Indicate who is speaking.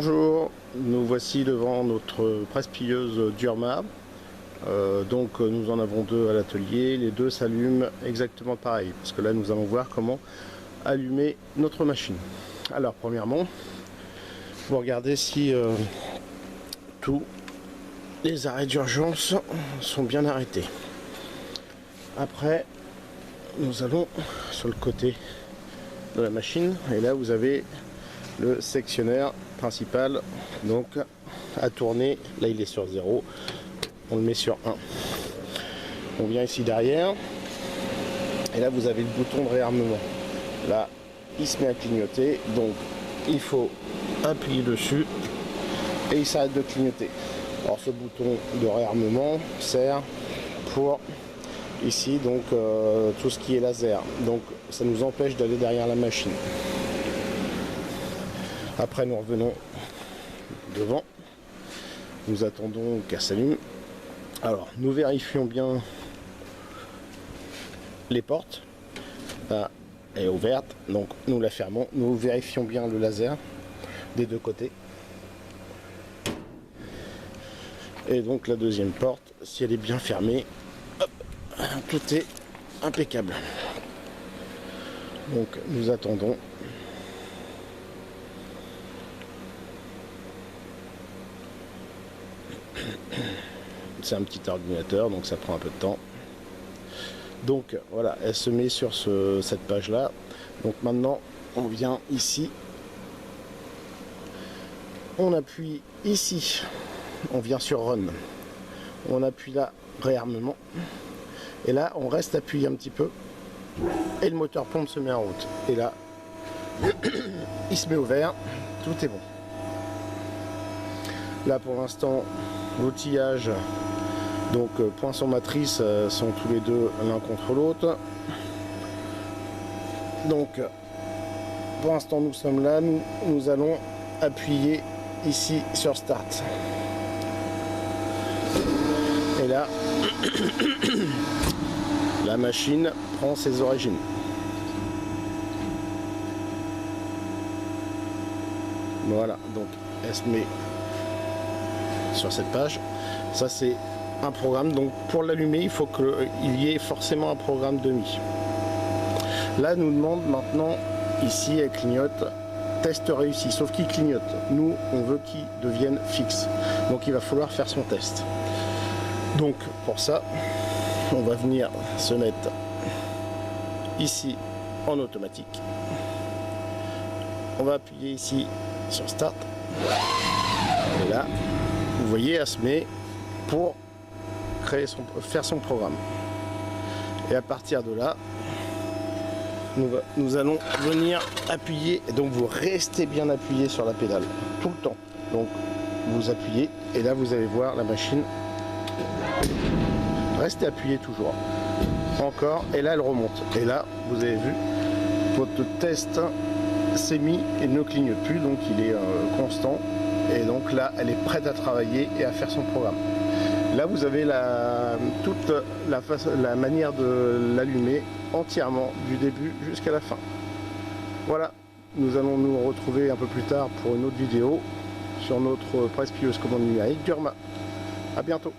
Speaker 1: Bonjour, nous voici devant notre presse-plieuse Durma. Nous en avons deux à l'atelier, les deux s'allument exactement pareil, parce que là nous allons voir comment allumer notre machine. Alors premièrement, vous regardez si tous les arrêts d'urgence sont bien arrêtés. Après, nous allons sur le côté de la machine, et là vous avez le sectionnaire principal, donc à tourner. Là il est sur 0, on le met sur 1. On vient ici derrière, et là vous avez le bouton de réarmement. Là il se met à clignoter, donc il faut appuyer dessus et il s'arrête de clignoter. Alors ce bouton de réarmement sert pour ici donc tout ce qui est laser, donc ça nous empêche d'aller derrière la machine. Après nous revenons devant, nous attendons qu'elle s'allume. Alors nous vérifions bien les portes. Là elle est ouverte, donc nous la fermons. Nous vérifions bien le laser des deux côtés. Et donc la deuxième porte, si elle est bien fermée, hop, tout est impeccable. Donc nous attendons. C'est un petit ordinateur, donc ça prend un peu de temps. Donc voilà, elle se met sur cette page là. Donc maintenant on vient ici, on appuie ici, on vient sur Run, on appuie là, réarmement, et là on reste appuyé un petit peu et le moteur pompe se met en route, et là il se met au vert, tout est bon. Là pour l'instant l'outillage, donc poinçon matrice, sont tous les deux l'un contre l'autre. Donc pour l'instant nous sommes là, nous allons appuyer ici sur Start. Et là la machine prend ses origines. Voilà, donc elle se met sur cette page. Ça c'est un programme, donc pour l'allumer il faut qu'il y ait forcément un programme demi. Là nous demande maintenant, ici elle clignote, test réussi, sauf qu'il clignote. Nous on veut qu'il devienne fixe, donc il va falloir faire son test. Donc pour ça on va venir se mettre ici en automatique, on va appuyer ici sur Start, et là vous voyez elle se met pour faire son programme. Et à partir de là nous allons venir appuyer, et donc vous restez bien appuyé sur la pédale tout le temps, donc vous appuyez et là vous allez voir la machine, restez appuyé toujours encore, et là elle remonte, et là vous avez vu votre test s'est mis et ne clignote plus, donc il est constant, et donc là elle est prête à travailler et à faire son programme. Là vous avez toute la manière de l'allumer entièrement du début jusqu'à la fin. Voilà, nous allons nous retrouver un peu plus tard pour une autre vidéo sur notre presse-plieuse commande numérique Durma. À bientôt.